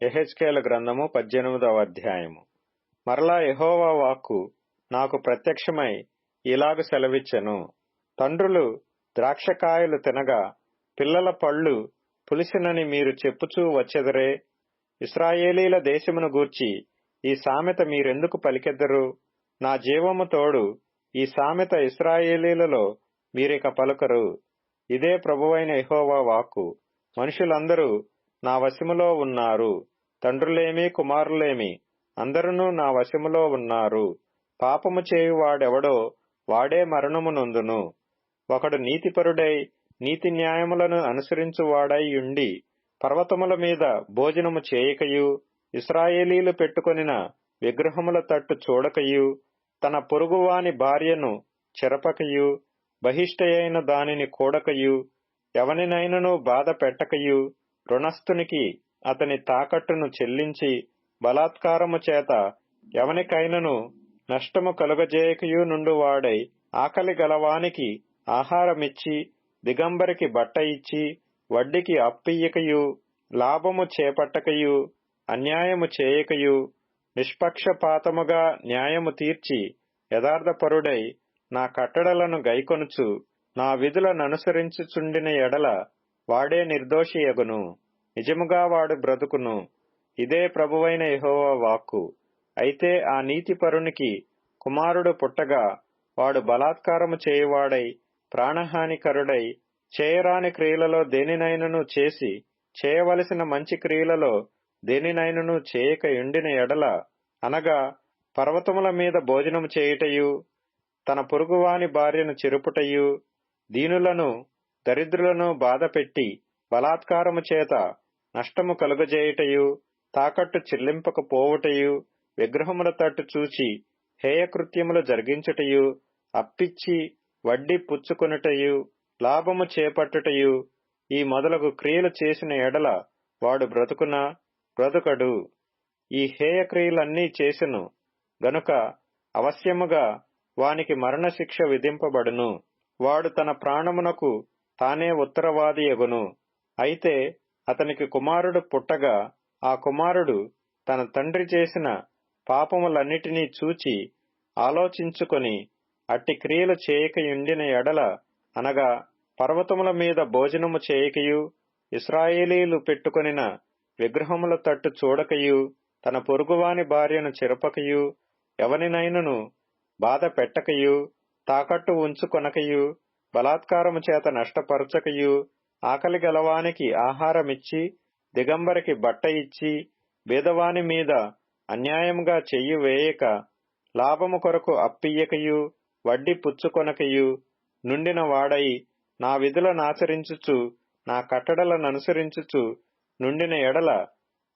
యెహెజ్కేలు గ్రంథము 18వ అధ్యాయము. మరలా యెహోవా వాక్కు నాకు ప్రత్యక్షమై ఇలాగు సెలవిచ్చెను. తండ్రులు ద్రాక్షకాయలు తినగా పిల్లల పళ్ళు పులిసినని మీరు చెప్పుచూ వచ్చెదరే. ఇశ్రాయేలీల దేశమును గూర్చి ఈ సామెత మీరెందుకు పలికెదరు? నా జీవము తోడు ఈ సామెత ఇశ్రాయేలీలలో మీరిక పలుకరు. ఇదే ప్రభువైన యెహోవా వాక్కు. మనుషులందరూ నా వశములో ఉన్నారు. తండ్రులేమి కుమారులేమి అందరునూ నా వశములో ఉన్నారు. పాపము చేయువాడెవడో వాడే మరణము నొందును. ఒకడు నీతిపరుడై నీతి న్యాయములను అనుసరించువాడై యుండి పర్వతముల మీద భోజనము చేయకయు ఇశ్రాయేలీలు పెట్టుకొనిన విగ్రహముల తట్టు చూడకయు తన పొరుగువాని భార్యను చెరపకయు బహిష్ఠయైన దానిని కూడకయు ఎవనినైనను బాధ పెట్టకయు రుణస్థునికి అతని తాకట్టును చెల్లించి బలాత్కారము చేత ఎవనికైనను నష్టము కలుగజేయకయు నుండువాడై ఆకలి గలవానికి ఆహారమిచ్చి దిగంబరికి బట్ట ఇచ్చి వడ్డీకి అప్పియ్యకయు లాభము చేపట్టకయు అన్యాయము చేయకయు నిష్పక్షపాతముగా న్యాయము తీర్చి యథార్థపరుడై నా కట్టడలను గైకొనుచు నా విధులననుసరించుచుండిన ఎడల వాడే నిర్దోషియగును. నిజముగా వాడు బ్రతుకును. ఇదే ప్రభువైన యెహోవా వాక్కు. అయితే ఆ నీతిపరునికి కుమారుడు పుట్టగా వాడు బలాత్కారము చేయువాడై ప్రాణహానికరుడై చేయరాని క్రియలలో దేనినైనను చేసి చేయవలసిన మంచి క్రియలలో దేనినైనను చేయక యుండిన ఎడల, అనగా పర్వతముల మీద భోజనము చేయుటయు తన పొరుగువాని భార్యను చెరుపుటయు దీనులను దరిద్రులను బాధపెట్టి బలాత్కారము చేత నష్టము కలుగజేయుటయు తాకట్టు చెల్లింపకపోవుటయు విగ్రహముల తట్టు చూచి హేయకృత్యములు జరిగించుటయు అప్పిచ్చి వడ్డీ పుచ్చుకొనుటయు లాభము చేపట్టుటయు ఈ మొదలగు క్రియలు చేసిన ఎడల వాడు బ్రతుకునా? బ్రతుకడు. ఈ హేయక్రియలన్నీ చేసెను గనుక అవశ్యముగా వానికి మరణశిక్ష విధింపబడును. వాడు తన ప్రాణమునకు తానే ఉత్తరవాదియగును. అయితే అతనికి కుమారుడు పుట్టగా ఆ కుమారుడు తన తండ్రి చేసిన పాపములన్నిటినీ చూచి ఆలోచించుకొని అట్టి క్రియలు చేయకయుండిన ఎడల, అనగా పర్వతముల మీద భోజనము చేయకయు ఇశ్రాయేలీలు పెట్టుకొనిన విగ్రహముల తట్టు చూడకయు తన పొరుగువాని భార్యను చెరపకయు ఎవనినైనను బాధ పెట్టకయు తాకట్టు ఉంచుకొనకయు బలాత్కారము చేత నష్టపరచకయు ఆకలి గలవానికి ఆహారమిచ్చి దిగంబరికి బట్ట ఇచ్చి బీదవాని మీద అన్యాయముగా చెయ్యి వేయక లాభము కొరకు అప్పియ్యకయు వడ్డీ పుచ్చుకొనకయు నుండిన వాడై నా విధులనాచరించుచు నా కట్టడలననుసరించుచు నుండిన ఎడల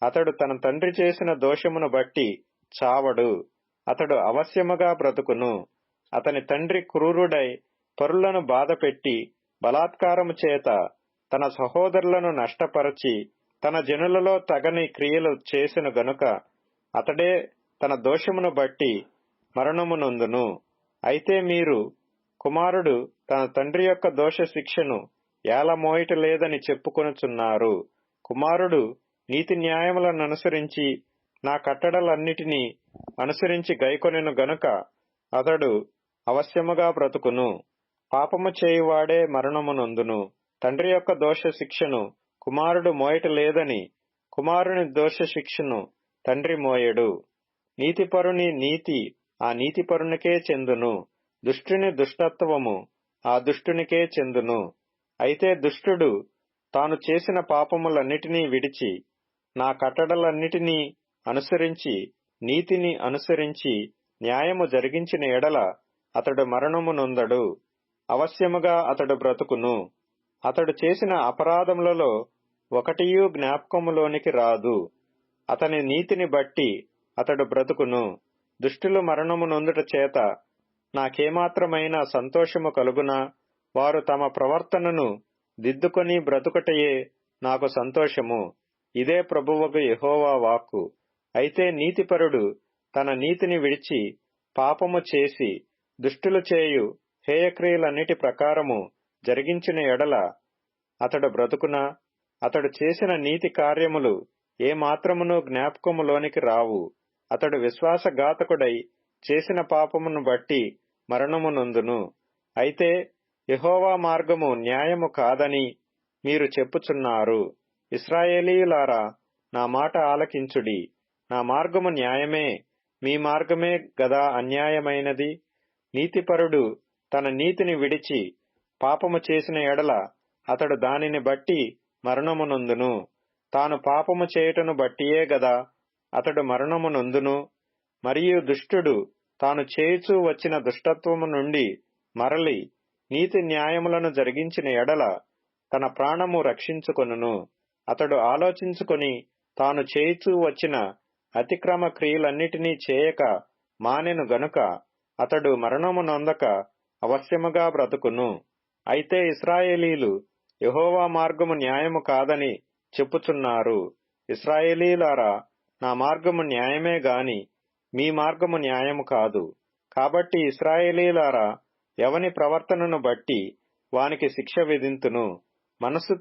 అతడు తన తండ్రి చేసిన దోషమును బట్టి చావడు. అతడు అవశ్యముగా బ్రతుకును. అతని తండ్రి క్రూరుడై పరులను బాధపెట్టి బలాత్కారము చేత తన సహోదరులను నష్టపరచి తన జనులలో తగని క్రియలు చేసెను గనుక అతడే తన దోషమును బట్టి మరణము నొందును. అయితే మీరు కుమారుడు తన తండ్రి యొక్క దోష శిక్షను ఏలమోయట లేదని చెప్పుకొనుచున్నారు. కుమారుడు నీతి న్యాయములననుసరించి నా కట్టడలన్నిటినీ అనుసరించి గైకొనెను గనుక అతడు అవశ్యముగా బ్రతుకును. పాపము చేయువాడే మరణము నొందును. తండ్రి యొక్క దోష శిక్షను కుమారుడు మోయట లేదని కుమారుని దోష శిక్షను తండ్రి మోయడు. నీతిపరుని నీతి ఆ నీతిపరునికే చెందును. దుష్టుని దుష్టత్వము ఆ దుష్టునికే చెందును. అయితే దుష్టుడు తాను చేసిన పాపములన్నిటినీ విడిచి నా కట్టడలన్నిటినీ అనుసరించి నీతిని అనుసరించి న్యాయము జరిగించిన ఎడల అతడు మరణము నొందడు. అవశ్యముగా అతడు బ్రతుకును. అతడు చేసిన అపరాధములలో ఒకటియూ జ్ఞాపకములోనికి రాదు. అతని నీతిని బట్టి అతడు బ్రతుకును. దుష్టులు మరణము నొందుట చేత నాకేమాత్రమైన సంతోషము కలుగునా? వారు తమ ప్రవర్తనను దిద్దుకొని బ్రతుకటయే నాకు సంతోషము. ఇదే ప్రభువగు యెహోవా వాక్కు. అయితే నీతిపరుడు తన నీతిని విడిచి పాపము చేసి దుష్టులు చేయు హేయక్రియలన్నిటి ప్రకారము జరిగించిన ఎడల అతడు బ్రతుకునా? అతడు చేసిన నీతి కార్యములు ఏ మాత్రమును జ్ఞాపకములోనికి రావు. అతడు విశ్వాసఘాతకుడై చేసిన పాపమును బట్టి మరణము నొందును. అయితే యెహోవా మార్గము న్యాయము కాదని మీరు చెప్పుచున్నారు. ఇశ్రాయేలీయులారా, నా మాట ఆలకించుడి. నా మార్గము న్యాయమే, మీ మార్గమే గదా అన్యాయమైనది. నీతిపరుడు తన నీతిని విడిచి పాపము చేసిన ఎడల అతడు దానిని బట్టి మరణము నొందును. తాను పాపము చేయుటను బట్టియే గదా అతడు మరణము నొందును. మరియు దుష్టుడు తాను చేయుచూ వచ్చిన దుష్టత్వము నుండి మరలి నీతి న్యాయములను జరిగించిన ఎడల తన ప్రాణము రక్షించుకొనును. అతడు ఆలోచించుకొని తాను చేయుచూ వచ్చిన అతిక్రమ క్రియలన్నిటినీ చేయక మానెను గనుక అతడు మరణము నొందక అవశ్యముగా బ్రతుకును. అయితే ఇశ్రాయేలీలు యెహోవా మార్గము న్యాయము కాదని చెప్పుచున్నారు. ఇశ్రాయేలీయులారా, నా మార్గము న్యాయమే గాని మీ మార్గము న్యాయము కాదు. కాబట్టి ఇశ్రాయేలీయులారా, ఎవని ప్రవర్తనను బట్టి వానికి శిక్ష విధింతును. మనస్సు